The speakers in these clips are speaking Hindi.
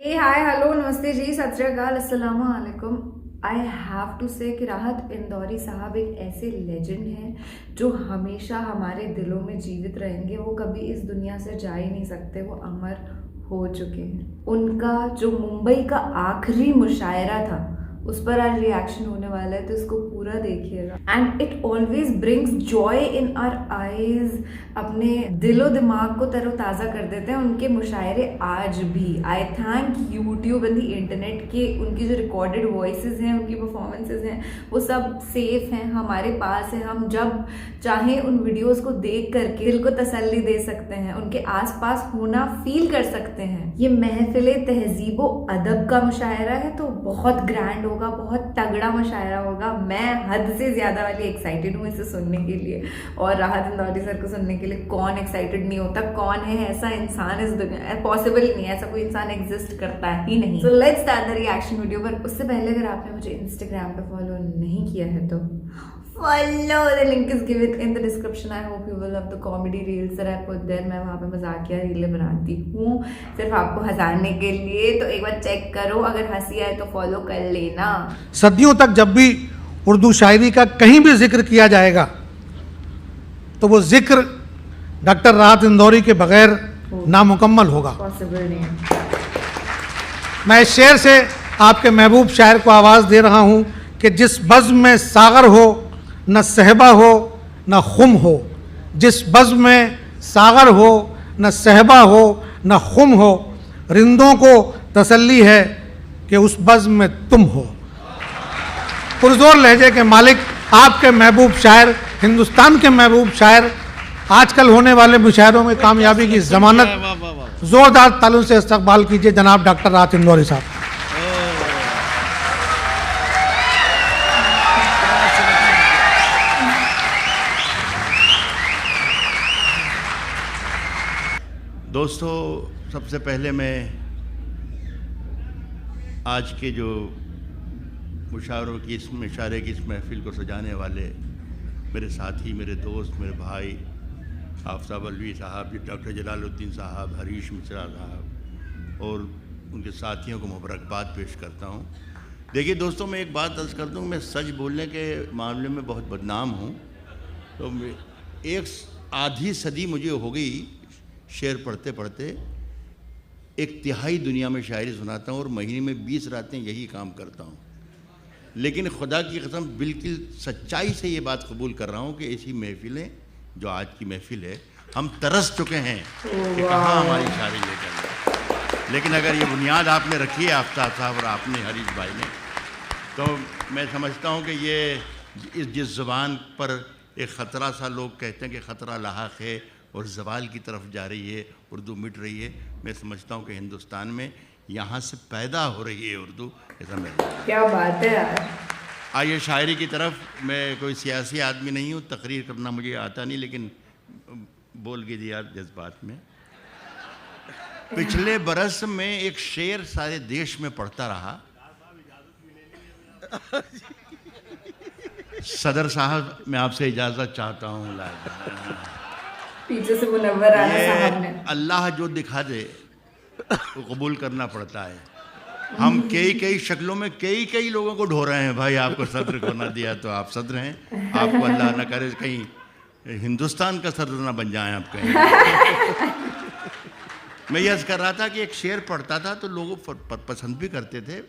हे हाय हेलो नमस्ते जी सत श्री अकाल अस्सलाम वालेकुम। आई हैव टू से कि राहत इंदौरी साहब एक ऐसे लेजेंड हैं जो हमेशा हमारे दिलों में जीवित रहेंगे। वो कभी इस दुनिया से जा ही नहीं सकते, वो अमर हो चुके हैं। उनका जो मुंबई का आखिरी मुशायरा था उस पर आज रिएक्शन होने वाला है, तो इसको पूरा देखिएगा। And it always brings joy in our eyes, अपने दिलो दिमाग को तरोताज़ा कर देते हैं उनके मुशायरे आज भी। आई thank YouTube and the internet के उनकी जो रिकॉर्डेड वॉइसेस हैं, उनकी परफॉर्मेंसेज हैं, वो सब सेफ हैं, हमारे पास है। हम जब चाहें उन वीडियोस को देख करके दिल को तसल्ली दे सकते हैं, उनके आसपास होना फील कर सकते हैं। ये महफिल तहजीबो अदब का मुशायरा है, तो बहुत ग्रैंड होगा, बहुत तगड़ा मुशायरा होगा। मैं हद से ज्यादा वाली एक्साइटेड हूँ इसे सुनने के लिए, और राहत इंदौरी सर को सुनने के लिए कौन एक्साइटेड नहीं होता। कौन है ऐसा इंसान इस दुनिया, पॉसिबल ही नहीं है, ऐसा कोई इंसान एग्जिस्ट करता ही नहीं। So let's start the reaction video. पर उससे पहले अगर आपने मुझे इंस्टाग्राम पे फॉलो नहीं किया है तो follow, the link is given in the description. I hope you will love the comedy reels that I put there. मैं वहाँ पे मजाकिया रीलें बनाती हूँ सिर्फ आपको हंसाने के लिए, तो एक बार चेक करो, अगर हंसी आए तो फॉलो कर लेना। सदियों तक जब भी उर्दू शायरी का कहीं भी जिक्र किया जाएगा तो वो जिक्र डॉक्टर राहत इंदौरी के बगैर नामुकम्मल होगा। पॉसिबल नहीं है। मैं इस शेर से आपके महबूब शायर को आवाज़ दे रहा हूँ कि जिस बज़्म में सागर हो न सहबा हो न खुम हो, जिस बज़्म में सागर हो न सहबा हो न खुम हो, रिंदों को तसल्ली है कि उस बज़्म में तुम हो। पुरजोर लहजे के मालिक आपके महबूब शायर, हिंदुस्तान के महबूब शायर, आजकल होने वाले मुशायरों में कामयाबी की ज़मानत, ज़ोरदार तालियों से इस्तकबाल कीजिए जनाब डॉक्टर राहत इंदौरी साहब। दोस्तों, सबसे पहले मैं आज के जो मुशायरों की इस मुशायरे की इस महफिल को सजाने वाले मेरे साथी, मेरे दोस्त, मेरे भाई आफ्ताब अलवी साहब, डॉक्टर जलालुद्दीन साहब, हरीश मिश्रा साहब और उनके साथियों को मुबारकबाद पेश करता हूँ। देखिए दोस्तों, मैं एक बात अर्ज़ कर दूँ, मैं सच बोलने के मामले में बहुत बदनाम हूँ। तो एक आधी सदी मुझे हो गई शेर पढ़ते पढ़ते, एक तिहाई दुनिया में शायरी सुनाता हूँ और महीने में 20 रातें यही काम करता हूँ। लेकिन खुदा की कसम बिल्कुल सच्चाई से ये बात कबूल कर रहा हूँ कि ऐसी महफिलें जो आज की महफिल है, हम तरस चुके हैं कि कहाँ हमारी शायरी लेकर गए। लेकिन अगर ये बुनियाद आपने रखी है आफ्ताब साहब और आपने हरीश भाई ने, तो मैं समझता हूँ कि ये जिस ज़ुबान पर एक ख़तरा सा, लोग कहते हैं कि ख़तरा लाहक है और ज़वाल की तरफ जा रही है, उर्दू मिट रही है, मैं समझता हूँ कि हिंदुस्तान में यहाँ से पैदा हो रही है उर्दू। ऐसा मैं, क्या बात है यार। आइए शायरी की तरफ। मैं कोई सियासी आदमी नहीं हूँ, तकरीर करना मुझे आता नहीं, लेकिन बोल के दिया जज्बात में। पिछले बरस में एक शेर सारे देश में पढ़ता रहा। सदर साहब, मैं आपसे इजाज़त चाहता हूँ। पीछे से मुनव्वर आना साहब ने, अल्लाह जो दिखा दे वो कबूल करना पड़ता है। हम कई शक्लों में कई लोगों को ढो रहे हैं। भाई, आपको सदर को ना दिया तो आप सदर हैं, आपको अल्लाह ना करे कहीं हिंदुस्तान का सदर ना बन जाए आप कहीं। मैं ये अर्ज़ कर रहा था कि एक शेर पढ़ता था तो लोग पसंद भी करते थे,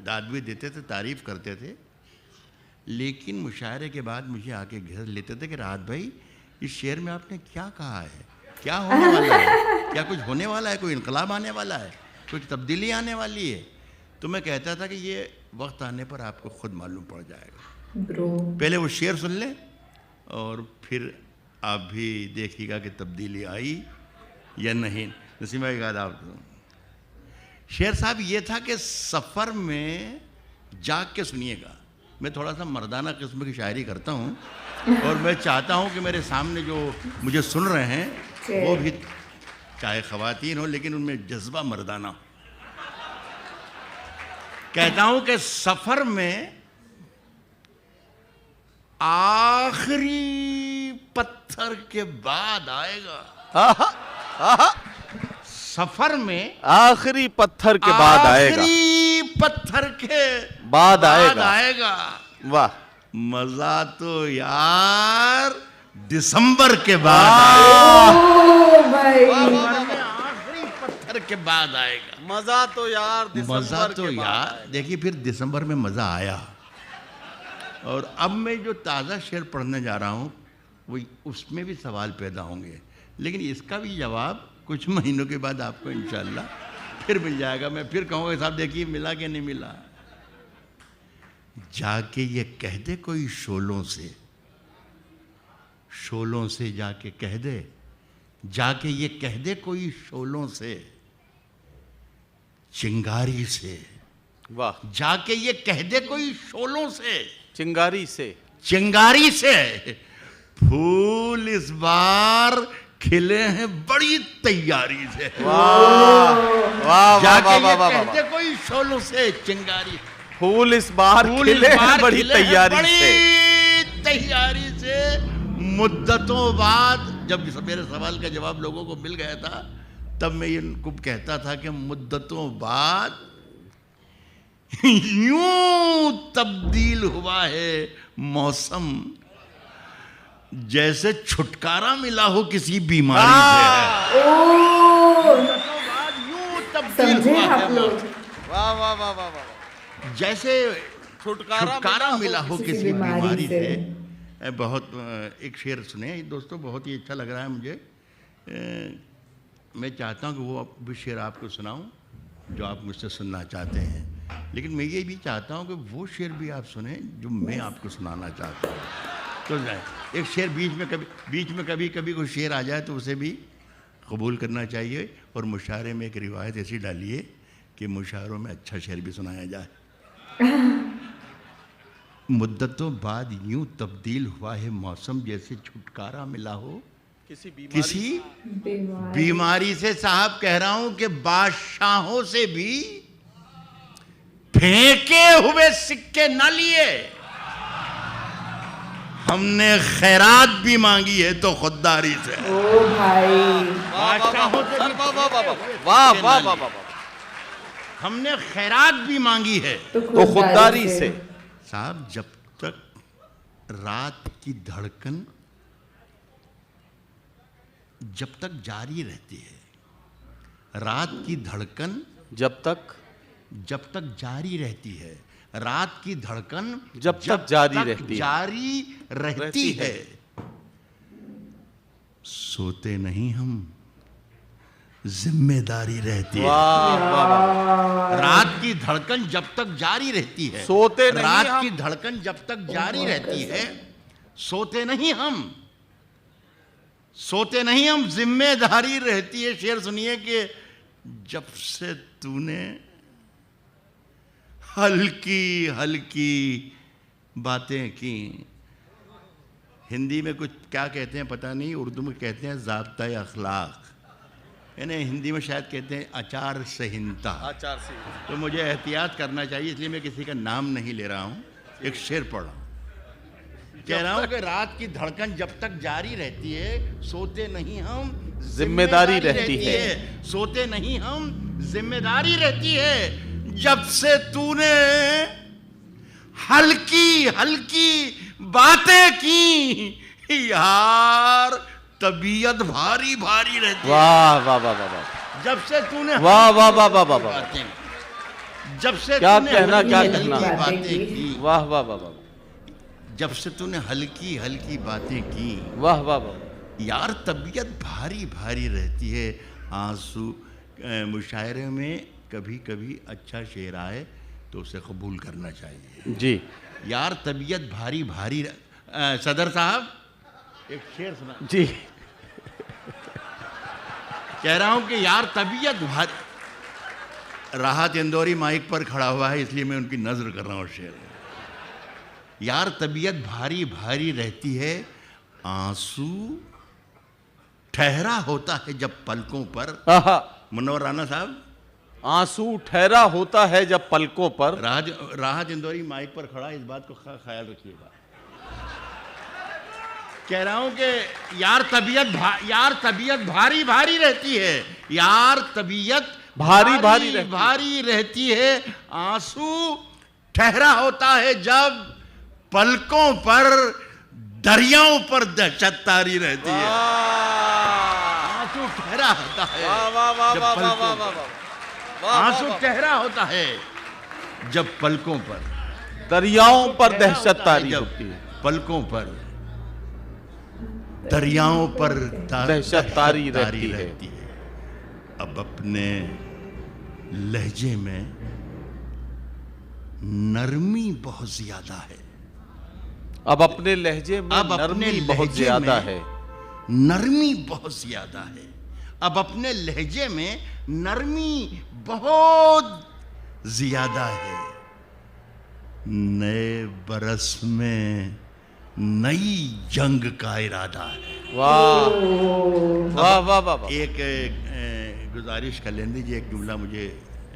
दाद भी देते थे, तारीफ़ करते थे। लेकिन मुशायरे के बाद मुझे आके घेर लेते थे कि राहत भाई, इस शेर में आपने क्या कहा है, क्या होने वाला है, क्या कुछ होने वाला है, कोई इनकलाब आने वाला है, कुछ तब्दीली आने वाली है। तो मैं कहता था कि ये वक्त आने पर आपको खुद मालूम पड़ जाएगा। ब्रो, पहले वो शेर सुन लें और फिर आप भी देखिएगा कि तब्दीली आई या नहीं। नसीमा एक आप शेर साहब ये था कि सफ़र में जाग के सुनिएगा। मैं थोड़ा सा मर्दाना किस्म की शायरी करता हूँ और मैं चाहता हूँ कि मेरे सामने जो मुझे सुन रहे हैं वो भी चाहे ख़वातीन हो, लेकिन उनमें जज्बा मर्दाना। कहता हूँ कि सफ़र में आखिरी पत्थर के बाद आएगा सफर में आखिरी पत्थर के बाद आएगा, आखिरी पत्थर के बाद आएगा। वाह, मजा तो यार दिसंबर के बाद आएगा। ओ भाई, आखिरी पत्थर के बाद आएगा। मजा तो यार मजा तो यार, देखिए फिर दिसंबर में मजा आया। और अब मैं जो ताज़ा शेर पढ़ने जा रहा हूँ वो उसमें भी सवाल पैदा होंगे, लेकिन इसका भी जवाब कुछ महीनों के बाद आपको इंशाल्लाह फिर मिल जाएगा। मैं फिर कहूँगा साहब देखिए मिला कि नहीं मिला। जाके ये कह दे कोई शोलों से जाके कह दे, जाके ये कह दे कोई शोलों से, चिंगारी से। वाह, जाके ये कह दे कोई शोलों से, चिंगारी से, चिंगारी से, फूल इस बार खिले हैं बड़ी तैयारी से। वाह वाह जाके वाह ये वाह वाह, कह दे कोई शोलों से, चिंगारी, फूल इस बार फूल इस खिले हैं बार बड़ी खिले हैं तैयारी बड़ी से। तैयारी से। मुद्दतों बाद जब मेरे सवाल का जवाब लोगों को मिल गया था, तब मैं इनको कहता था कि मुद्दतों बाद यूं तब्दील हुआ है मौसम, जैसे छुटकारा मिला हो किसी बीमारी से। ओ यूं तब्दील समझे हुआ है आप लोग? वाह वाह वाह वाह वाह, जैसे छुटकारा मिला हो किसी बीमारी से। बहुत एक शेर सुने दोस्तों, बहुत ही अच्छा लग रहा है मुझे। मैं चाहता हूँ कि वो भी शेर आपको सुनाऊं जो आप मुझसे सुनना चाहते हैं, लेकिन मैं ये भी चाहता हूँ कि वो शेर भी आप सुने जो मैं आपको सुनाना चाहता हूँ। तो एक शेर बीच में कभी कोई शेर आ जाए तो उसे भी कबूल करना चाहिए, और मुशायरे में एक रिवायत ऐसी डालिए कि मुशायरों में अच्छा शेर भी सुनाया जाए। मुद्दतों बाद यूं तब्दील हुआ है मौसम, जैसे छुटकारा मिला हो किसी बीमारी से। साहब कह रहा हूं कि बादशाहों से भी फेंके हुए सिक्के न लिए, हमने खैरात भी मांगी है तो खुददारी से। ओ भाई, बादशाहों से भी वाह वाह वाह वाह, हमने खैरात भी मांगी है तो खुददारी से। साहब जब तक रात की धड़कन जब तक जारी रहती है, रात की धड़कन जब तक जारी रहती है, रात की धड़कन जब तक जारी रहती है, सोते नहीं हम, जिम्मेदारी रहती है। वाह वाह वाह, रात की धड़कन जब तक जारी रहती है, सोते नहीं रात हम। की धड़कन जब तक जारी रहती है, सोते नहीं हम, सोते नहीं हम, जिम्मेदारी रहती है। शेर सुनिए कि जब से तूने हल्की हल्की बातें की, हिंदी में कुछ क्या कहते हैं पता नहीं, उर्दू में कहते हैं ज़ाब्ता अखलाक, यानी हिंदी में शायद कहते हैं आचार संहिता। आचार से तो मुझे एहतियात करना चाहिए, इसलिए मैं किसी का नाम नहीं ले रहा हूँ, एक शेर पढ़ रहा हूँ। कह रहा हूँ कि रात की धड़कन जब तक जारी रहती है, सोते नहीं हम, जिम्मेदारी रहती है। सोते नहीं हम, जिम्मेदारी रहती है। जब से तूने हल्की हल्की बातें की यार, तबीयत भारी भारी रहती है। वाह वाह वाह वाह, जब से तूने वाह वाह वाह वाह वाह वाह, जब से क्या तूने कहना, क्या हल्की कहना। हल्की बातें की, वाह वाह वाह वाह, जब से तूने हल्की हल्की बातें की वाह वाह वाह, यार, तबीयत भारी भारी रहती है। आंसू मुशायरे में कभी कभी अच्छा शेर आए तो उसे कबूल करना चाहिए जी। यार, तबीयत भारी भारी सदर साहब एक शेर सुना। जी, कह रहा हूं कि यार तबीयत भारी। राहत इंदौरी माइक पर खड़ा हुआ है इसलिए मैं उनकी नजर कर रहा हूं शेर। यार तबीयत भारी भारी रहती है, आंसू ठहरा होता है जब पलकों पर। मुनव्वर राना साहब, आंसू ठहरा होता है जब पलकों पर। राहत इंदौरी माइक पर खड़ा, इस बात को ख्याल रखिएगा। कह रहा हूं कि यार तबीयत भारी भारी रहती है, यार तबीयत भारी रहती है। आंसू ठहरा होता है जब पलकों पर दरियाओं पर दहशत तारी रहती है। आंसू ठहरा होता है जब पलकों पर, आंसू ठहरा होता है जब पलकों पर दरियाओं पर दहशत तारी होती है, पलकों पर दरियाओं पर दहशत तारी रहती है। अब अपने लहजे में नरमी बहुत ज्यादा है, अब अपने लहजे में नरमी बहुत ज्यादा है, नरमी बहुत ज्यादा है। अब अपने लहजे में नरमी बहुत ज्यादा है। नए बरस में नई जंग का इरादा है। वाह वाह वाह वाह वाह। एक गुजारिश कर लें दीजिए, एक जुमला मुझे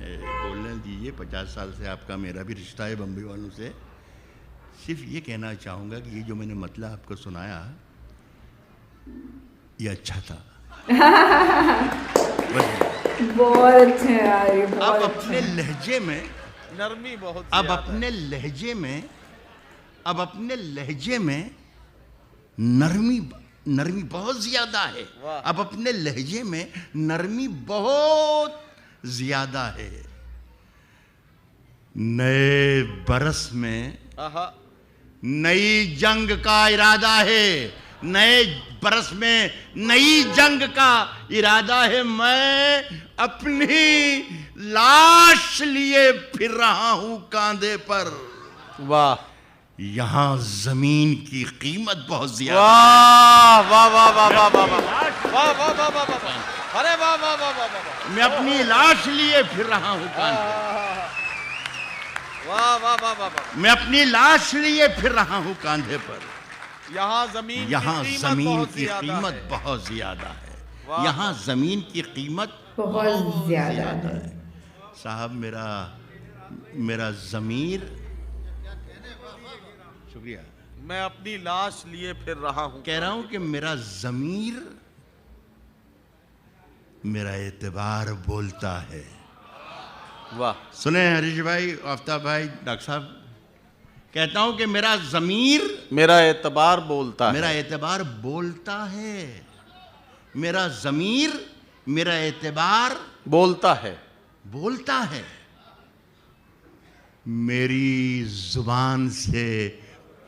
बोलने दीजिए। 50 साल से आपका मेरा भी रिश्ता है बम्बई वालों से। सिर्फ ये कहना चाहूँगा कि ये जो मैंने मतलब आपको सुनाया ये अच्छा था। बहुत अच्छे यार, ये बहुत अब अच्छे। अपने लहजे में नरमी बहुत अब ज्यादा अपने लहजे में अब अपने लहजे में नरमी बहुत ज्यादा है। वाह। अब अपने लहजे में नरमी बहुत ज्यादा है। नए बरस में आहा, नई जंग का इरादा है। नए बरस में नई जंग का इरादा है। मैं अपनी लाश लिए फिर रहा हूं कांधे पर। वाह यहां जमीन की कीमत बहुत ज्यादा। वाह वाह वाह वाह वाह वाह वाह वाह वाह वाह वाह, अरे वाह वाह वाह वाह वाह, मैं अपनी लाश लिए फिर रहा हूं कांधे वाह वाह वाह वाह वाह। मैं अपनी लाश लिए फिर रहा हूं कांधे पर। यहाँ जमीन की कीमत बहुत ज्यादा है। वाह। यहाँ जमीन की कीमत बहुत ज्यादा है। साहब मेरा ज़मीर, शुक्रिया, मैं अपनी लाश लिए फिर रहा हूँ। कह रहा हूं कि मेरा ज़मीर, मेरा एतबार बोलता है। वाह सुने हरीश भाई, आफ्ताब भाई, डॉक्टर साहब, कहता हूं कि मेरा ज़मीर, मेरा एतबार बोलता है, मेरा एतबार बोलता है। मेरा ज़मीर, मेरा एतबार बोलता है, बोलता है। मेरी जुबान से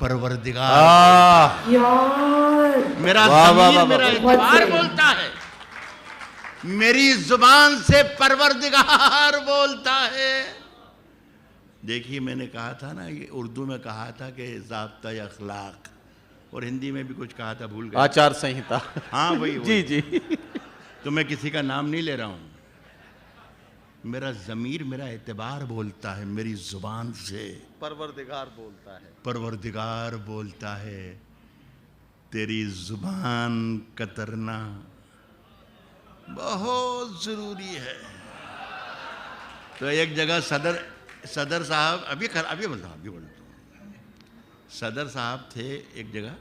परवरदिगार, यार मेरा वाह, वाह, ज़मीर, वाह, मेरा वाह। एतबार बहुत सही। बोलता है। मेरी जुबान से परवरदिगार बोलता है। देखिए, मैंने कहा था ना, ये उर्दू में कहा था कि ज़ाब्ता अखलाक, और हिंदी में भी कुछ कहा था, भूल गया। आचार संहिता। हाँ वही जी जी। तो मैं किसी का नाम नहीं ले रहा हूं। मेरा ज़मीर, मेरा एतबार बोलता है। मेरी जुबान से परवरदिगार बोलता है, परवरदिगार बोलता है। तेरी जुबान कतरना बहुत ज़रूरी है। तो एक जगह सदर साहब, अभी बोलता हूँ, सदर साहब थे एक जगह,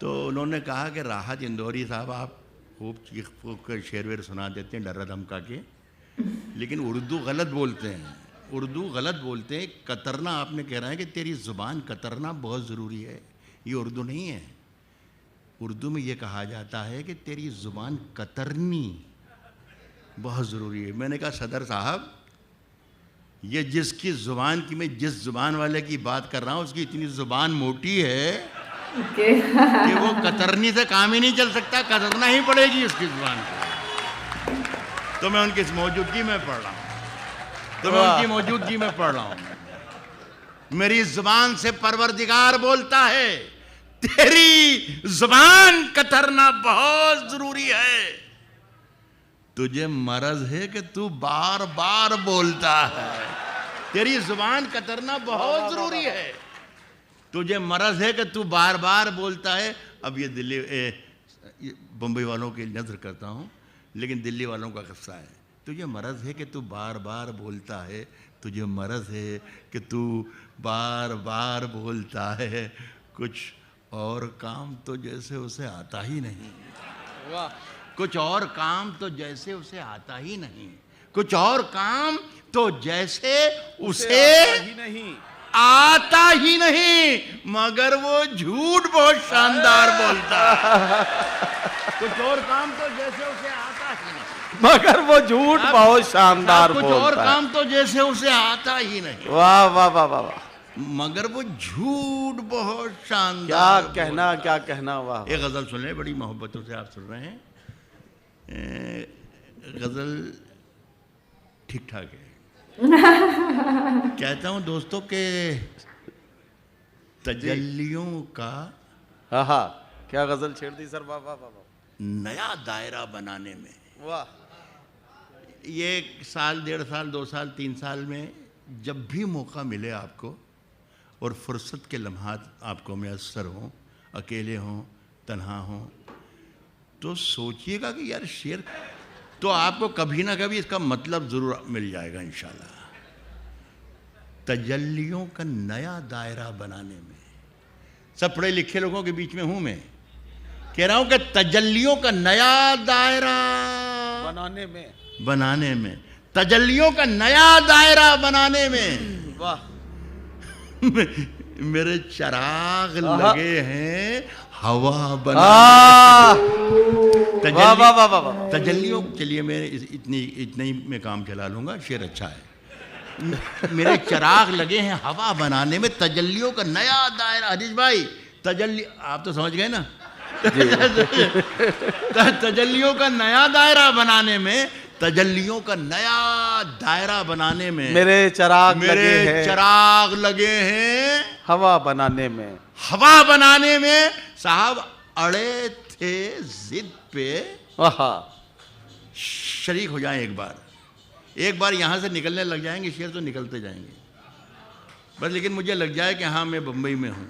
तो उन्होंने कहा कि राहत इंदौरी साहब, आप खूब चीख फूक कर शेर वेर सुना देते हैं डरा धमका के, लेकिन उर्दू गलत बोलते हैं। उर्दू गलत बोलते हैं। कतरना आपने कह रहा है कि तेरी ज़ुबान कतरना बहुत ज़रूरी है, ये उर्दू नहीं है। उर्दू में ये कहा जाता है कि तेरी ज़ुबान कतरनी बहुत ज़रूरी है। मैंने कहा सदर साहब, ये जिसकी ज़ुबान की, मैं जिस ज़ुबान वाले की बात कर रहा हूँ, उसकी इतनी ज़ुबान मोटी है कि वो कतरनी से काम ही नहीं चल सकता, कतरना ही पड़ेगी उसकी ज़ुबान को। तो मैं उनकी मौजूदगी में पढ़ रहा हूँ, मेरी ज़ुबान से परवरदिगार बोलता है, तेरी ज़ुबान कतरना बहुत ज़रूरी है। तुझे मरज है कि तू बार बार बोलता है। तेरी जुबान कतरना बहुत जरूरी है। तुझे मरज है कि तू बार बार बोलता है। अब ये बम्बई वालों की नज़र करता हूँ, लेकिन दिल्ली वालों का किस्सा है। तुझे मरज है कि तू बार बार बोलता है। तुझे मरज है कि तू बार बार बोलता है। कुछ और काम तो जैसे उसे आता ही नहीं, वाह कुछ और काम तो जैसे उसे आता ही नहीं, कुछ और काम तो जैसे उसे ही नहीं, आता ही नहीं, मगर वो झूठ बहुत शानदार बोलता है। कुछ और काम तो जैसे उसे आता ही नहीं, मगर वो झूठ बहुत शानदार कुछ बोलता और है। काम तो जैसे उसे आता ही नहीं, वाह वाह वाह वाह वाह, मगर वो झूठ बहुत क्या शानदार कहना क्या कहना, वाह। एक गजल सुन ले, बड़ी मोहब्बतों से आप सुन रहे हैं। गजल ठीक ठाक है। कहता हूं दोस्तों के तजल्लियों का हाँ, क्या गजल छेड़ दी सर, वाह वाह वाह वाह, नया दायरा बनाने में, वाह। ये 1 साल 1.5 साल 2 साल 3 साल में जब भी मौका मिले आपको और फुर्सत के लम्हात आपको मैसर हों, अकेले हों, तन्हा हों, तो सोचिएगा कि यार शेर, तो आपको कभी ना कभी इसका मतलब ज़रूर मिल जाएगा इंशाल्लाह। तजल्लियों का नया दायरा बनाने में, सब पढ़े लिखे लोगों के बीच में हूँ मैं, कह रहा हूँ कि तजल्लियों का नया दायरा बनाने में, तजल्लियों का नया दायरा बनाने में, वाह। मेरे चिराग लगे हैं हवा वाह बनाने। वाह वाह वाह वाह। तजल्लियों, चलिए मैं इतने ही में काम चला लूंगा, शेर अच्छा है। मेरे चिराग लगे हैं हवा बनाने में, तजल्लियों का नया दायरा। हरीश भाई, तजल्ली आप तो समझ गए ना, तजल्लियों का नया दायरा बनाने में, तजल्लियों का नया दायरा बनाने में मेरे चिराग लगे हैं हवा बनाने में, हवा बनाने में। साहब अड़े थे जिद पे, वाह। शरीक हो जाएं एक बार यहां से निकलने लग जाएंगे, शेर तो निकलते जाएंगे बस, लेकिन मुझे लग जाए कि हाँ मैं बंबई में हूं।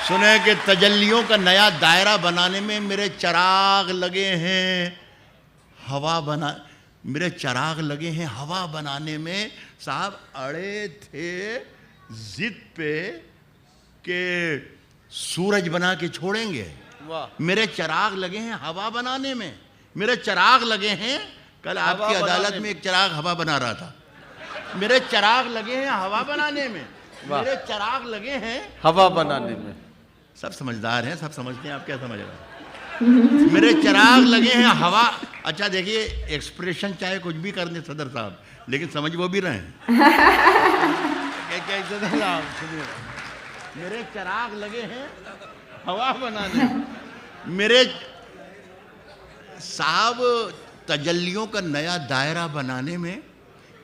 सुने कि तजल्लियों का नया दायरा बनाने में मेरे चिराग लगे हैं मेरे चिराग लगे हैं हवा बनाने में। साहब अड़े थे जिद पे के सूरज बना के छोड़ेंगे, वाह। मेरे चिराग लगे हैं हवा बनाने में, मेरे चिराग लगे हैं। कल आपकी अदालत में एक चिराग हवा बना रहा था, मेरे चिराग लगे हैं हवा बनाने में, मेरे चिराग लगे हैं हवा बनाने में। सब समझदार हैं, सब समझते हैं, आप क्या समझ रहे हैं। मेरे चिराग लगे हैं हवा। अच्छा देखिए, एक्सप्रेशन चाहे कुछ भी कर दे सदर साहब, लेकिन समझ वो भी रहे हैं। मेरे चिराग लगे हैं हवा बनाने में, मेरे साहब तजल्लियों का नया दायरा बनाने में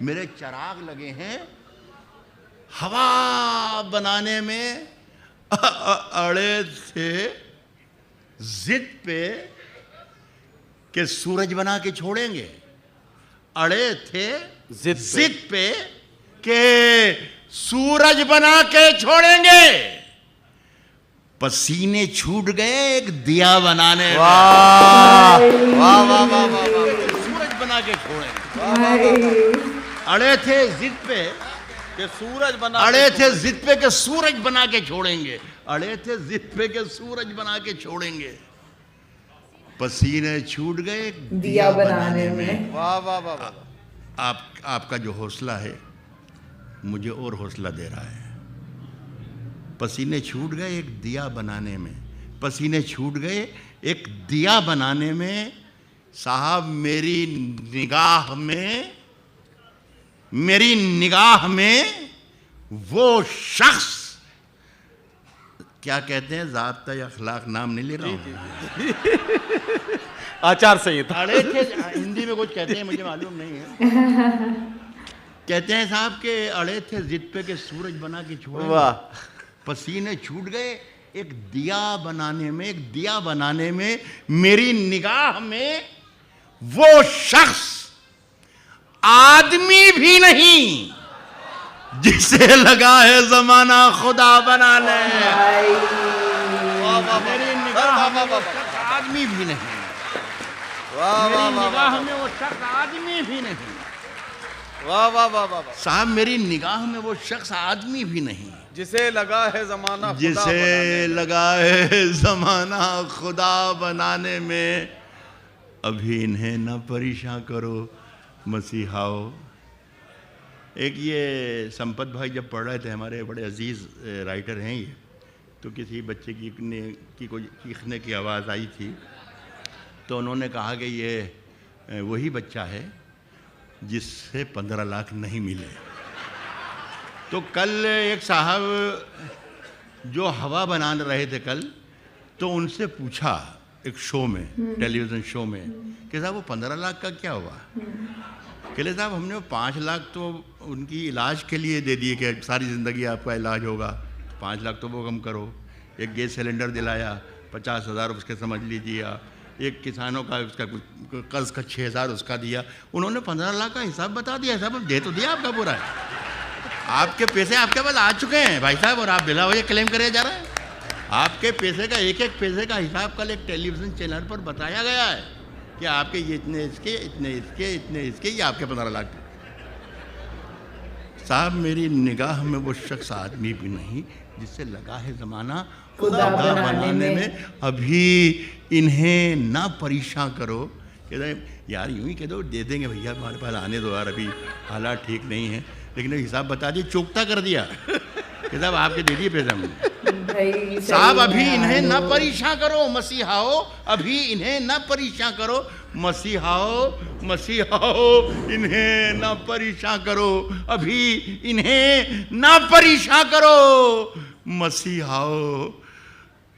मेरे चिराग लगे हैं हवा बनाने में। अड़े थे जिद पे कि सूरज बना के छोड़ेंगे, अड़े थे जिद पे कि सूरज बना के छोड़ेंगे। पसीने छूट गए एक दिया बनाने में, वाह वाह वाह वाह वाह, सूरज बना के छोड़ेंगे। अड़े थे जिद पे कि सूरज बना, अड़े थे जिद पे के सूरज बना के छोड़ेंगे, अड़े थे जिद पे के सूरज बना के छोड़ेंगे। पसीने छूट गए दिया बनाने में। वाह वाह वाह वाह। आपका जो हौसला है मुझे और हौसला दे रहा है। पसीने छूट गए एक दिया बनाने में, पसीने छूट गए एक दिया बनाने में। साहब मेरी निगाह में वो शख्स, क्या कहते हैं, ज़ाब्ता या अखलाक, नाम नहीं ले रहा हूँ, आचार संहिता। अड़े थे, हिंदी में कुछ कहते हैं मुझे मालूम नहीं है, कहते हैं साहब के अड़े थे जिद पे के सूरज बना के छोड़े। वाह। पसीने छूट गए एक दिया बनाने में, मेरी निगाह में वो शख्स आदमी भी नहीं जिसे लगा है जमाना खुदा बनाने। मेरी निगाह में वो शख्स आदमी भी नहीं, मेरी निगाह में वो शख्स आदमी भी नहीं। वाह वाह वाह वाह वाह। साहब मेरी निगाह में वो शख्स आदमी भी नहीं जिसे लगा है जमाना खुदा जिसे बनाने में। लगा है जमाना खुदा बनाने में, अभी इन्हें न परेशान करो मसीहाओ। एक ये संपत भाई जब पढ़ रहे थे, हमारे बड़े अजीज़ राइटर हैं ये, तो किसी बच्चे की कोई चीखने की आवाज़ आई थी, तो उन्होंने कहा कि ये वही बच्चा है जिससे 15 लाख नहीं मिले। तो कल एक साहब जो हवा बना रहे थे कल, तो उनसे पूछा एक शो में, टेलीविज़न शो में, कि साहब वो 15 लाख का क्या हुआ? कहले साहब हमने 5 लाख तो उनकी इलाज के लिए दे दिए कि सारी ज़िंदगी आपका इलाज होगा, 5 लाख तो वो कम करो। एक गैस सिलेंडर दिलाया, 50,000 उसके समझ लीजिए। एक किसानों का उसका कर्ज का 6,000 उसका दिया। उन्होंने 15 लाख का हिसाब बता दिया। साहब दे तो दिया आपका पूरा है, आपके पैसे आपके पास आ चुके हैं भाई साहब, और आप बिला हुए क्लेम करे जा रहे हैं। आपके पैसे का एक एक पैसे का हिसाब कल एक टेलीविज़न चैनल पर बताया गया है कि आपके ये इतने इसके, इतने इसके, इतने इसके, ये आपके 15 लाख। साहब मेरी निगाह में वो शख्स आदमी भी नहीं जिससे लगा है ज़माना खुदा बनाने में, अभी इन्हें ना परेशान करो। कहते यार यूँ ही कह दो, दे देंगे भैया, हमारे पास आने दो यार, अभी हालात ठीक नहीं है। लेकिन हिसाब बता दिए, चुकता कर दिया कि साहब आपके दे दिए पैसे हमने। साहब अभी इन्हें ना परेशान करो मसीहाओ, अभी इन्हें ना परेशान करो मसीहाओ, मसीहाओ इन्हें ना परेशान करो, अभी इन्हें ना परेशान करो मसीहाओ।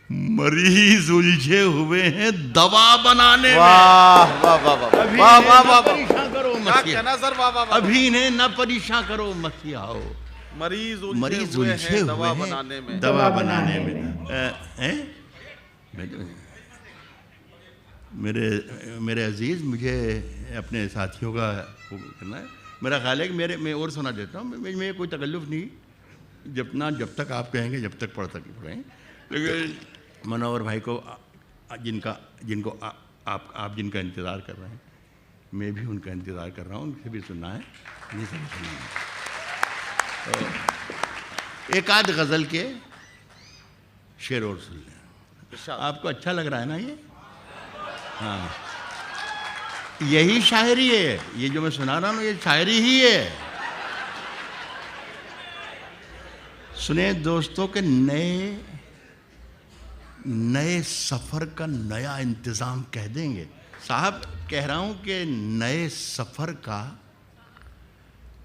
मरीज उलझे हुए हैं दवा बनाने में, वाह वाह वाह वाह अभी वाह इन्हें वाह ना वाह परेशान करो क्या मसीहा, कहना सर, वाह वाह वाह। अभी इन्हें ना परेशान करो मसीहाओ। मरीज मरीज हुए उलझे हैं हुए दवा हैं बनाने में। दवा बनाने में। मेरे अजीज़, मुझे अपने साथियों का वो करना है। मेरा ख्याल है कि मैं और सुना देता हूँ, मैं कोई तकल्लुफ़ नहीं, जब तक आप कहेंगे जब तक पढ़ें। लेकिन मनोहर भाई को जिनको आप जिनका इंतज़ार कर रहे हैं, मैं भी उनका इंतज़ार कर रहा हूँ, उनसे भी सुनना है, नहीं सुनना है। तो एक आध गज़ल के शेर और सुन लें। आपको अच्छा लग रहा है ना ये? हाँ, यही शायरी है, ये जो मैं सुना रहा हूँ ये शायरी ही है। सुने दोस्तों के नए सफ़र का नया इंतज़ाम कह देंगे। साहब कह रहा हूँ कि नए सफ़र का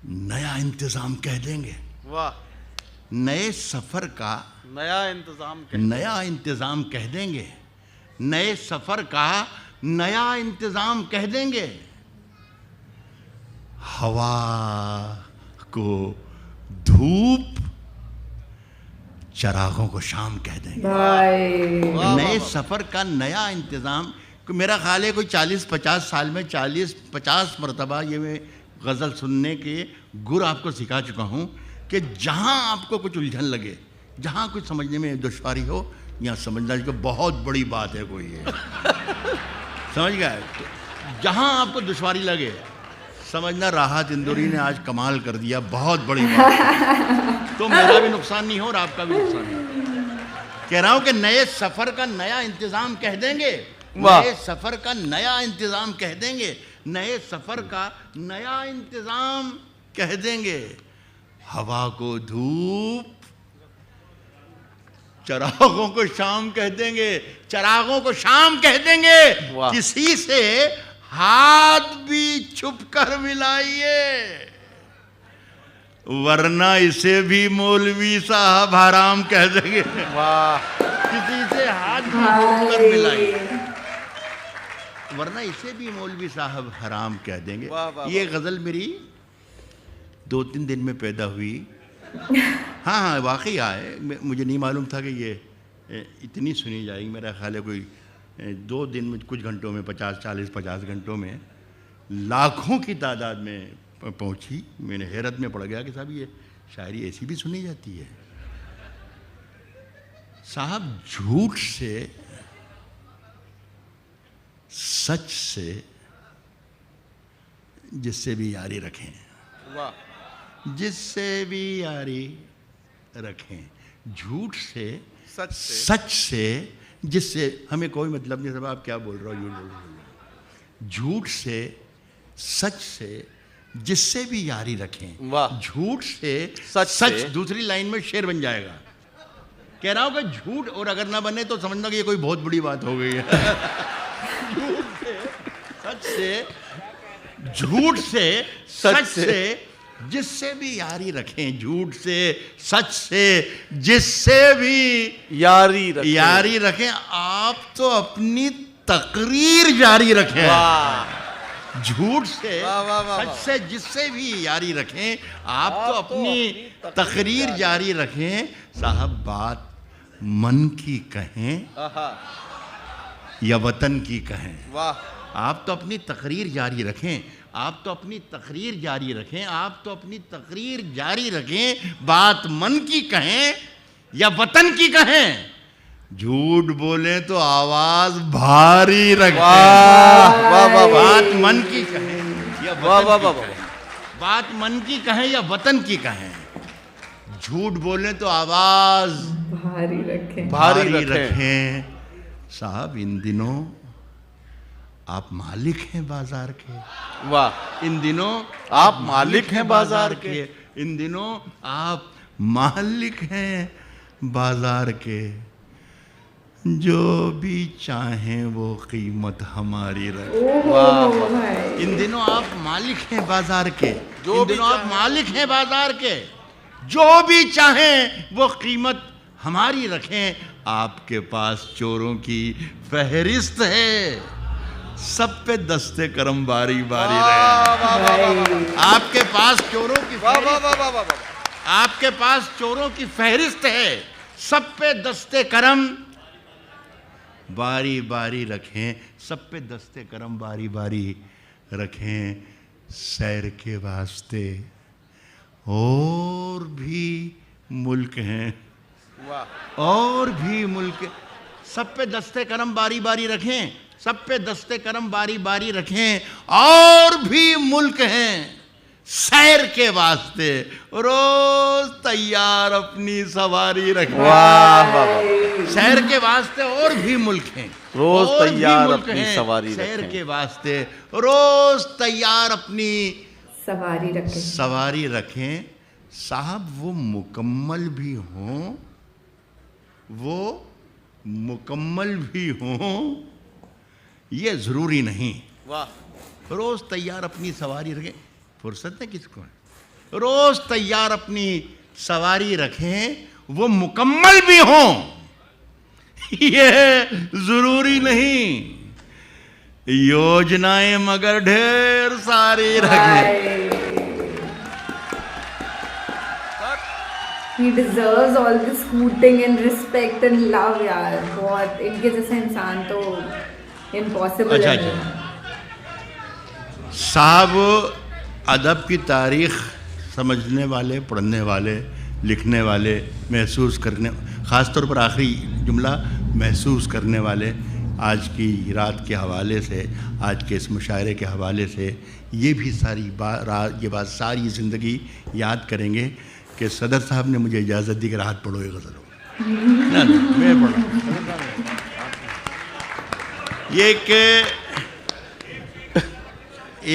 नया इंतज़ाम कह देंगे। वाह, नए सफ़र का नया इंतजाम नया इंतज़ाम कह देंगे, नए सफ़र का नया इंतज़ाम कह देंगे। हवा को धूप, चरागों को शाम कह देंगे। नए सफ़र का नया इंतज़ाम। मेरा ख्याल है कोई 40-50 साल में 40-50 मरतबा ये मैं गज़ल सुनने के गुर आपको सिखा चुका हूँ कि जहाँ आपको कुछ उलझन लगे, जहाँ कुछ समझने में दुश्वारी हो, यहाँ समझना कि बहुत बड़ी बात है कोई है। समझ गया? तो जहाँ आपको दुश्वारी लगे समझना राहत इंदौरी ने आज कमाल कर दिया, बहुत बड़ी बात है। तो मेरा भी नुकसान नहीं हो और आपका भी नुकसान नहीं हो। कह रहा हूँ कि नए सफ़र का नया इंतज़ाम कह देंगे, नए सफ़र का नया इंतज़ाम कह देंगे, नए सफ़र का नया इंतज़ाम कह देंगे। हवा को धूप, चरागों को शाम कह देंगे, चरागों को शाम कह देंगे। किसी से हाथ भी छुप कर मिलाइए, वरना इसे भी मौलवी साहब हराम कह देंगे। वाह, किसी से हाथ भी छुप कर मिलाइए, वरना इसे भी मौलवी साहब हराम कह देंगे। वाह, वाह, ये गज़ल मेरी 2-3 दिन में पैदा हुई। हाँ, वाकई आए, मुझे नहीं मालूम था कि ये इतनी सुनी जाएगी। मेरा ख्याल है कोई 2 दिन में, कुछ घंटों में 50 घंटों में लाखों की तादाद में पहुंची। मैंने हैरत में पड़ गया कि साहब ये शायरी ऐसी भी सुनी जाती है। साहब झूठ से, सच से जिससे भी यारी रखें, वाह। जिससे भी यारी रखें, झूठ से, सच से, सच से, जिससे हमें कोई मतलब नहीं। सब आप क्या बोल रहे हो, झूठ बोल रहे हो। झूठ से, सच से, जिससे भी यारी रखें। वाह। झूठ से, सच सच से। दूसरी लाइन में शेर बन जाएगा। कह रहा हूं कि झूठ, और अगर ना बने तो समझना कि ये कोई बहुत बड़ी बात हो गई है। झूठ से, सच से, झूठ से, सच से, जिससे भी यारी रखें। झूठ से, सच से, जिससे भी यारी रखें। आप तो अपनी तकरीर जारी रखें। वाह। झूठ से, वाह, वाह, वाह, सच वाह। से, जिससे भी यारी रखें। आप तो अपनी तकरीर जारी रखें। साहब, बात मन की कहें आहा। या वतन की कहें, वाह। आप तो अपनी तकरीर जारी रखें। आप तो अपनी तकरीर जारी रखें। आप तो अपनी तकरीर जारी रखें। बात मन की कहें या वतन की कहें। झूठ बोले तो आवाज भारी रखें। वाह वाह वाह। बात मन की कहें या वाह वतन वाह की वाह कहें। वाह। बात मन की कहें या वतन की कहें। झूठ बोले तो आवाज भारी रखें। भारी भारी रखें। रखें। साहब, इन दिनों आप मालिक हैं बाजार के। वाह। इन दिनों आप मालिक हैं बाजार के। इन दिनों आप मालिक हैं बाजार के। जो भी चाहें वो कीमत हमारी रखें। वाह। भाई। इन दिनों आप मालिक हैं बाजार के। जो इन भी दिनों आप चाहें। मालिक हैं बाजार के। जो भी चाहें वो कीमत हमारी रखें। आपके पास चोरों की फहरिस्त है। सब पे दस्ते करम बारी बारी रहे। वाह वाह वाह वाह। आपके पास चोरों की वाह वाह फहरिस्त, वाह वाह वाह वाह। आपके पास चोरों की फहरिस्त है। सब पे दस्ते करम बारी बारी रखें। सब पे दस्ते करम बारी बारी रखें। सैर के वास्ते और भी मुल्क हैं। वाह। और भी मुल्क। सब पे दस्ते करम बारी बारी रखें। सब पे दस्ते करम बारी बारी रखें। और भी मुल्क हैं सैर के वास्ते। रोज तैयार अपनी सवारी रखें। वाह वाह वाह। सैर के वास्ते और भी मुल्क हैं। रोज और भी तैयार मुल्क अपनी हैं सवारी सैर रखें। के वास्ते। रोज तैयार अपनी सवारी रखें। सवारी रखें। साहब, वो मुकम्मल भी हों, वो मुकम्मल भी हों, ये ज़रूरी नहीं। वाह। रोज़ तैयार अपनी सवारी रखें। फुर्सत है किसको? रोज़ तैयार अपनी सवारी रखें, वो मुकम्मल भी हों, ये ज़रूरी नहीं। योजनाएं मगर ढेर सारी रखें। He deserves all this hooting and respect and love यार। बहुत इनके जैसे इंसान तो impossible अच्छा, है। साहब, अदब की तारीख समझने वाले, पढ़ने वाले, लिखने वाले, महसूस करने, ख़ास तौर पर आखिरी जुमला महसूस करने वाले आज की रात के हवाले से, आज के इस मुशायरे के हवाले से ये भी सारी ये बात सारी ज़िंदगी याद करेंगे कि सदर साहब ने मुझे इजाज़त दी कि राहत पढ़ो ये गज़ल हो। ना मैं पढ़ा। ये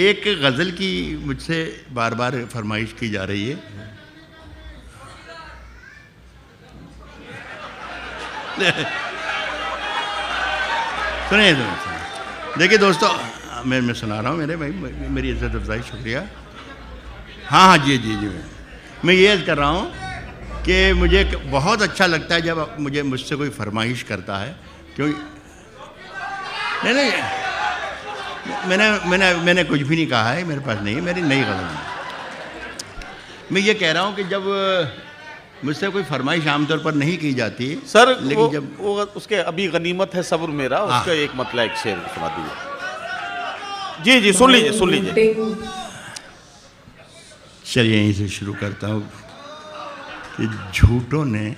एक गज़ल की मुझसे बार बार फरमाइश की जा रही है। सुनिए देखिए दोस्तों, मैं सुना रहा हूँ मेरे भाई, मेरी इज़्ज़त अफजाई, शुक्रिया। हाँ हाँ जी जी जी, मैं ये कर रहा हूँ कि मुझे बहुत अच्छा लगता है जब मुझसे कोई फरमाइश करता है। क्यों? नहीं नहीं, मैंने कुछ भी नहीं कहा है, मेरे पास नहीं है, मेरी नई गज़ल है। मैं ये कह रहा हूँ कि जब मुझसे कोई फरमाइश आमतौर पर नहीं की जाती सर, लेकिन जब वो उसके अभी गनीमत है सब्र मेरा, उसका एक मतलब एक शेर सुना दीजिए। जी जी, सुन लीजिए सुन लीजिए। चलिए यहीं से शुरू करता हूँ कि झूठों ने,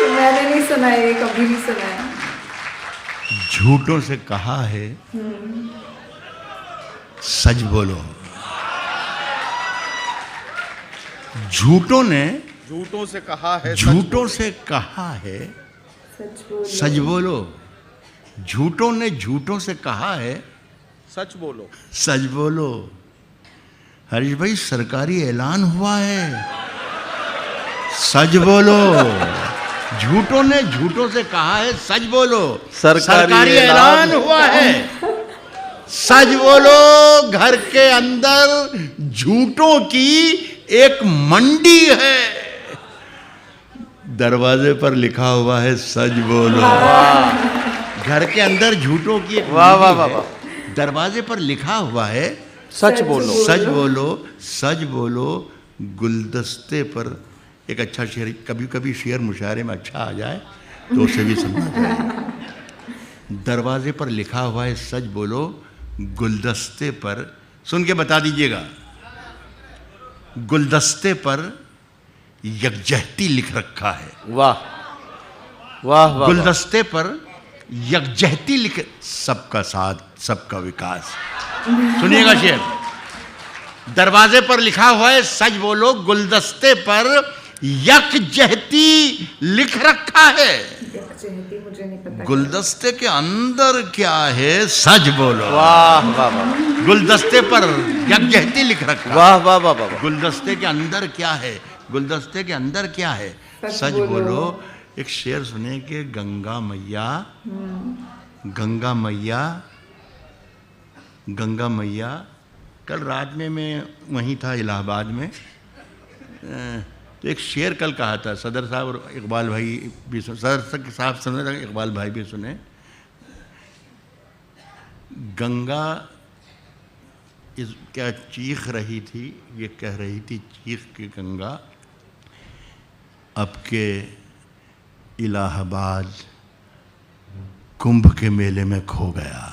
मैंने नहीं सुना है, कभी नहीं सुना है। झूठों से कहा है सच बोलो। झूठों ने झूठों से कहा है झूठों से कहा है सच बोलो। सच बोलो। झूठों ने झूठों से कहा है सच बोलो। सच बोलो। हरीश भाई सरकारी ऐलान हुआ है, सच बोलो। झूठों ने झूठों से कहा है सच बोलो। सरकारी ऐलान हुआ है, सच बोलो। घर के अंदर झूठों की एक मंडी है, दरवाजे पर लिखा हुआ है सच बोलो। घर के अंदर झूठों की एक वाह वाह मंडी वाह है, दरवाजे पर लिखा हुआ है सच बोलो। सच बोलो। सच बोलो। गुलदस्ते पर एक अच्छा शेर, कभी कभी शेर मुशायरे में अच्छा आ जाए तो उसे भी सुनना चाहिए। दरवाजे पर लिखा हुआ है सच बोलो, गुलदस्ते पर, सुन के बता दीजिएगा, गुलदस्ते पर यकजहती लिख रखा है। वाह वाह वाह। गुलदस्ते पर यकजहती लिख, सबका साथ सबका विकास। सुनिएगा शेर, दरवाजे पर लिखा हुआ है सच बोलो, गुलदस्ते पर यकजहती लिख रखा है। यकजहती मुझे नहीं पता। गुलदस्ते के अंदर क्या है सच बोलो। वाह वाह वाह। गुलदस्ते पर यकजहती लिख रखा है। वाह वाह वाह वाह। गुलदस्ते के अंदर क्या है, गुलदस्ते के अंदर क्या है सच बोलो। एक शेर सुने कि गंगा मैया, गंगा मैया, गंगा मैया। कल रात में मैं वहीं था इलाहाबाद में, तो एक शेर कल कहा था, सदर साहब और इकबाल भाई भी सुने, सदर साहब सुने, इकबाल भाई भी सुने। गंगा इस क्या चीख रही थी, ये कह रही थी चीख के गंगा, अब के इलाहाबाद कुंभ के मेले में खो गया।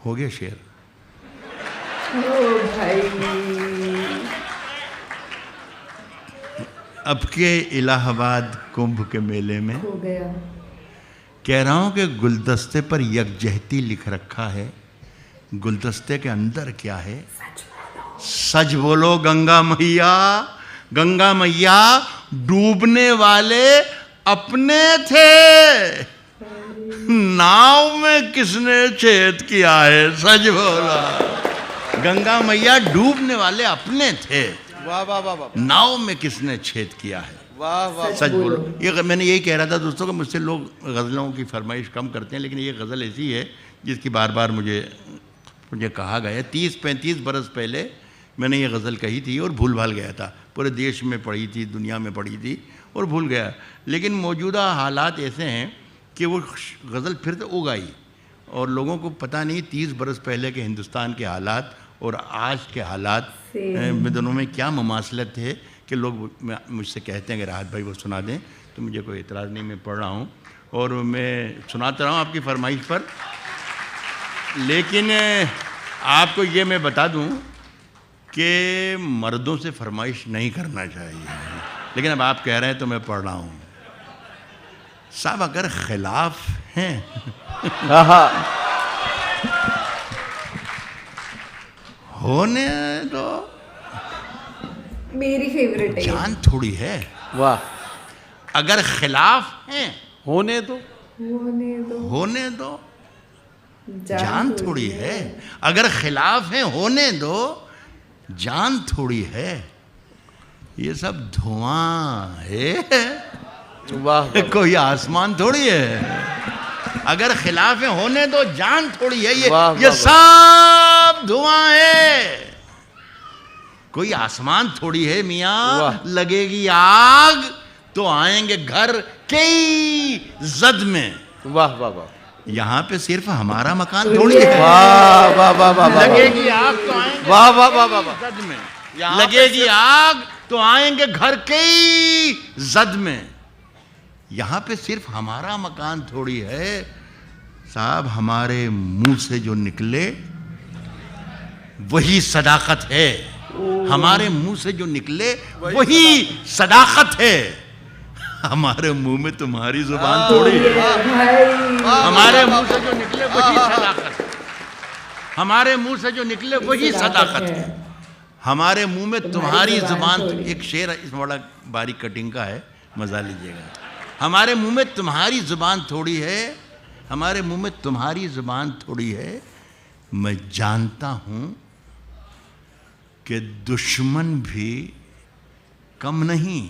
हो गया शेर। ओ भाई, अब के इलाहाबाद कुंभ के मेले में हो गया। कह रहा हूं कि गुलदस्ते पर यकजहती लिख रखा है, गुलदस्ते के अंदर क्या है सच बोलो। गंगा मैया, गंगा मैया डूबने वाले अपने थे, नाव में किसने छेद किया है सच बोला। गंगा मैया डूबने वाले अपने थे, वाह वाह वाह वाह। नाव में किसने छेद किया है वाह वाह। सच बोलो। ये मैंने यही कह रहा था दोस्तों कि मुझसे लोग गज़लों की फरमाइश कम करते हैं, लेकिन ये गज़ल ऐसी है जिसकी बार बार मुझे कहा गया। 30-35 बरस पहले मैंने ये गज़ल कही थी और भूल भाल गया था, पूरे देश में पढ़ी थी, दुनिया में पढ़ी थी और भूल गया। लेकिन मौजूदा हालात ऐसे हैं कि वो गज़ल फिर तो उग आई और लोगों को पता नहीं 30 बरस पहले के हिंदुस्तान के हालात और आज के हालात में दोनों में क्या ममासलत है कि लोग मुझसे कहते हैं कि राहत भाई वो सुना दें, तो मुझे कोई एतराज़ नहीं, मैं पढ़ रहा हूँ और मैं सुनाता रहा हूँ आपकी फरमाइश पर। लेकिन आपको ये मैं बता दूँ कि मर्दों से फरमाइश नहीं करना चाहिए, लेकिन अब आप कह रहे हैं तो मैं पढ़ रहा हूँ। साहब अगर खिलाफ हैं होने दो, मेरी फेवरेट है। जान थोड़ी है। वाह। अगर खिलाफ हैं होने दो, होने दो, जान थोड़ी है। अगर खिलाफ हैं होने दो, जान थोड़ी है। ये सब धुआं है, वाह। कोई आसमान थोड़ी है। अगर खिलाफ है होने दो, जान थोड़ी है। ये वाह, ये वाह, सब धुआं है, कोई आसमान थोड़ी है मियाँ। लगेगी आग तो आएंगे घर कई जद में। वाह वाह वाह। यहाँ पे सिर्फ हमारा मकान थोड़ी है। वाह वाह वाह वाह। लगेगी आग तो आएंगे वाह वाह वाह वाह वाह। जद में। लगेगी आग तो आएंगे घर कई जद में। यहाँ पे सिर्फ हमारा मकान थोड़ी है। साहब हमारे मुंह से जो निकले वही सदाकत है। हमारे मुंह से जो निकले वही सदाकत है। हमारे मुंह में तुम्हारी जुबान थोड़ी है। हमारे मुंह से जो निकले वही सदाकत। हमारे मुंह से जो निकले वही सदाकत है। हमारे मुंह में तुम्हारी जुबान, एक शेर इसमें बड़ा बारीक कटिंग का है, मजा लीजिएगा। हमारे मुंह में तुम्हारी जुबान थोड़ी है, हमारे मुंह में तुम्हारी जुबान थोड़ी है, मैं जानता हूं कि दुश्मन भी कम नहीं,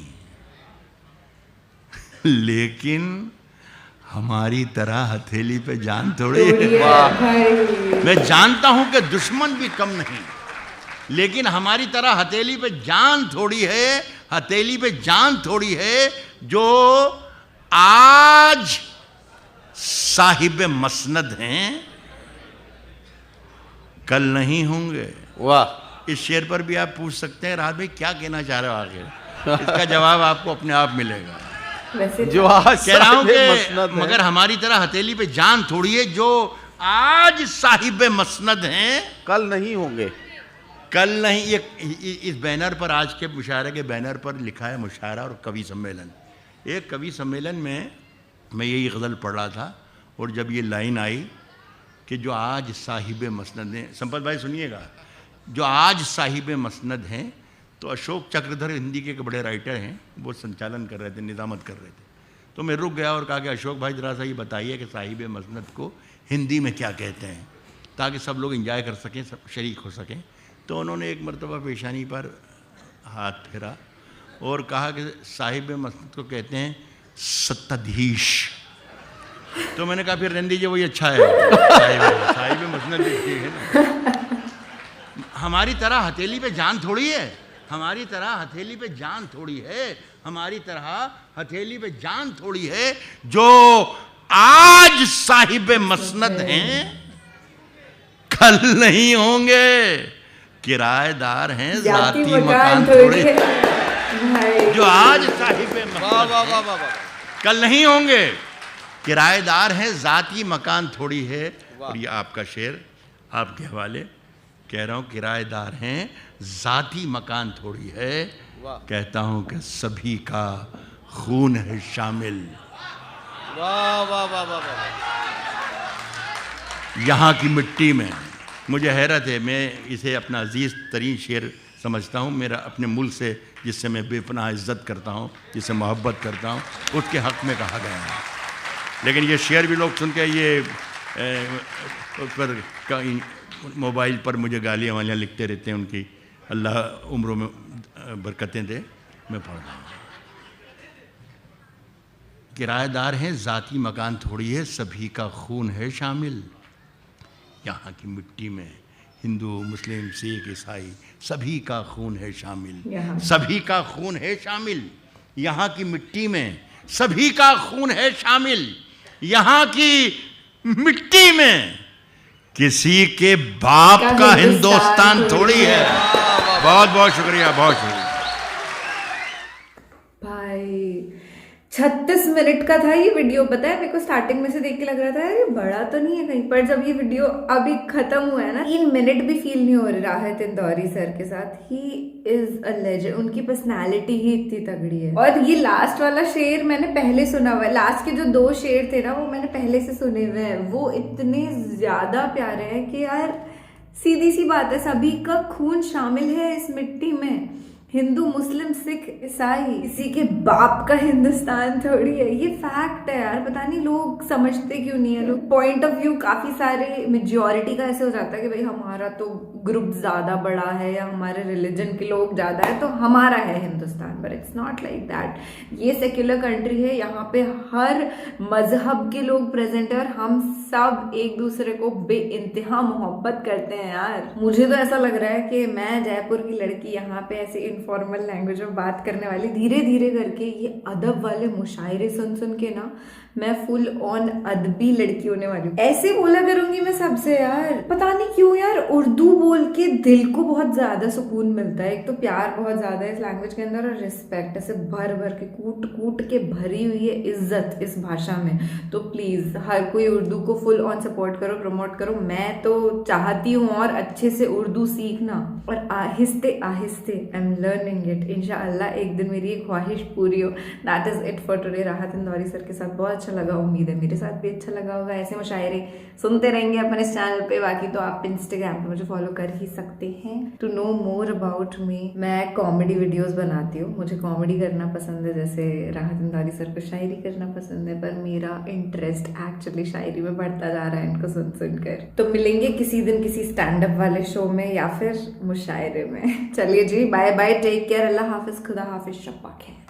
लेकिन हमारी तरह हथेली पे जान थोड़ी है। मैं जानता हूं कि दुश्मन भी कम नहीं, लेकिन हमारी तरह हथेली पे जान थोड़ी है, हथेली पे जान थोड़ी है, जो आज साहिब मसनद हैं, कल नहीं होंगे। वाह, इस शेर पर भी आप पूछ सकते हैं राहत भाई क्या कहना चाह रहे हो आगे, इसका जवाब आपको अपने आप मिलेगा। वैसे जो आज कह रहा हूं साहिब मसनद कि है। मगर हमारी तरह हथेली पे जान थोड़ी है, जो आज साहिब मसनद हैं, कल नहीं होंगे। कल नहीं। इस बैनर पर, आज के मुशायरे के बैनर पर लिखा है मुशायरा और कवि सम्मेलन। एक कवि सम्मेलन में मैं यही गज़ल पढ़ रहा था, और जब ये लाइन आई कि जो आज साहिब मसनद हैं, संपत भाई सुनिएगा, जो आज साहिब मसनद हैं, तो अशोक चक्रधर हिंदी के एक बड़े राइटर हैं, वो संचालन कर रहे थे, निज़ामत कर रहे थे। तो मैं रुक गया और कहा कि अशोक भाई ज़रा सा ये बताइए कि साहिब मसनद को हिंदी में क्या कहते हैं, ताकि सब लोग एंजॉय कर सकें, सब शरीक हो सकें। तो उन्होंने एक मरतबा पेशानी पर हाथ फेरा और कहा कि साहिब मसनद को कहते हैं सत्ताधीश। तो मैंने कहा फिर रहने दीजिए, वही अच्छा है, साहिब मसनद ठीक है ना। हमारी तरह हथेली पे जान थोड़ी है, हमारी तरह हथेली पे जान थोड़ी है, हमारी तरह हथेली पे जान थोड़ी है, जो आज साहिब मसनद हैं, कल नहीं होंगे, किराएदार हैं, जाती मकान थोड़ी है। जो आज साहिब मसनद कल नहीं होंगे, किराएदार हैं, जाती मकान थोड़ी है। और ये आपका शेर आपके हवाले कह रहा हूं, किराएदार हैं, जाती मकान थोड़ी है, कहता हूं कि सभी का खून है शामिल। वाह वाह वाह वाह वाह। यहाँ की मिट्टी में, मुझे हैरत है, मैं इसे अपना अजीज़ तरीन शेर समझता हूँ, मेरा अपने मुल्क से जिससे मैं बेपनाह इज़्ज़त करता हूँ, जिससे मोहब्बत करता हूँ, उसके हक़ में कहा गया है। लेकिन ये शेर भी लोग सुन के ये उस पर मोबाइल पर मुझे गालियाँ वालियाँ लिखते रहते हैं, उनकी अल्लाह उम्रों में बरकतें दे। मैं पढ़ रहा हूँ, किराएदार हैं, ज़ाती मकान थोड़ी है, सभी का खून है शामिल। यहाँ की मिट्टी में हिंदू, मुस्लिम, सिख, ईसाई, सभी का खून है शामिल, सभी का खून है शामिल। यहाँ की मिट्टी में सभी का खून है शामिल, यहाँ की मिट्टी में किसी के बाप का हिंदुस्तान थोड़ी है। बहुत बहुत शुक्रिया, बहुत शुक्रिया भाई। 36 मिनट का था ये वीडियो। पता है मेरे को स्टार्टिंग में से देख के लग रहा था यार ये बड़ा तो नहीं है कहीं पर, जब ये वीडियो अभी खत्म हुआ है ना, 3 मिनट भी फील नहीं हो रहे राहत इंदौरी सर के साथ। ही इज अ लेजेंड, उनकी पर्सनालिटी ही इतनी तगड़ी है। और ये लास्ट वाला शेर मैंने पहले सुना हुआ है, लास्ट के जो 2 शेर थे ना वो मैंने पहले से सुने हुए हैं, वो इतने ज्यादा प्यारे हैं कि यार सीधी सी बात है, सभी का खून शामिल है इस मिट्टी में, हिंदू, मुस्लिम, सिख, ईसाई, किसी के बाप का हिंदुस्तान थोड़ी है। ये फैक्ट है यार, पता नहीं लोग समझते क्यों नहीं है। लोग पॉइंट ऑफ व्यू काफी सारे मेजॉरिटी का ऐसे हो जाता है कि भाई हमारा तो ग्रुप ज्यादा बड़ा है या हमारे रिलीजन के लोग ज्यादा है तो हमारा है Hindustan, but it's not like that. ये सेक्युलर कंट्री है, यहाँ पे हर मजहब के लोग प्रेजेंट है और हम सब एक दूसरे को बेइंतहा मोहब्बत करते हैं यार। मुझे तो ऐसा लग रहा है कि मैं जयपुर की लड़की यहाँ पे ऐसे इनफॉर्मल लैंग्वेज में बात करने वाली, धीरे धीरे करके ये अदब वाले मुशायरे सुन सुन के ना मैं फुल ऑन अदबी लड़की होने वाली हूँ। ऐसे बोला करूंगी मैं सबसे यार, पता नहीं क्यों यार। उर्दू बोल के दिल को बहुत ज्यादा सुकून मिलता है। एक तो प्यार बहुत ज्यादा है इस लैंग्वेज के अंदर, और रिस्पेक्ट ऐसे भर भर के, कूट कूट के भरी हुई है इज्जत इस भाषा में। तो प्लीज हर कोई उर्दू को फुल ऑन सपोर्ट करो, प्रमोट करो। मैं तो चाहती हूँ और अच्छे से उर्दू सीखना, और आहिस्ते आहिस्ते आई एम लर्निंग इट। इंशाअल्लाह एक दिन मेरी एक ख्वाहिश पूरी हो। That is it for today. राहत इंदौरी सर के साथ बहुत अच्छा अच्छा लगा, उम्मीद है मेरे साथ भी अच्छा लगा होगा। ऐसे मुशायरे सुनते रहेंगे अपन इस चैनल पे। बाकी तो आप इंस्टाग्राम पे मुझे फॉलो कर ही सकते हैं to know more about me. मैं कॉमेडी वीडियोस बनाती हूँ, मुझे कॉमेडी करना पसंद है, जैसे राहत इंदौरी सर को शायरी करना पसंद है, पर मेरा इंटरेस्ट एक्चुअली शायरी में बढ़ता जा रहा है इनको सुन सुनकर। तो मिलेंगे किसी दिन किसी स्टैंड अप वाले शो में या फिर मुशायरे में। चलिए जी, बाय बाय, टेक केयर, अल्लाह हाफिज, खुदा हाफिज, शब्बा खैर।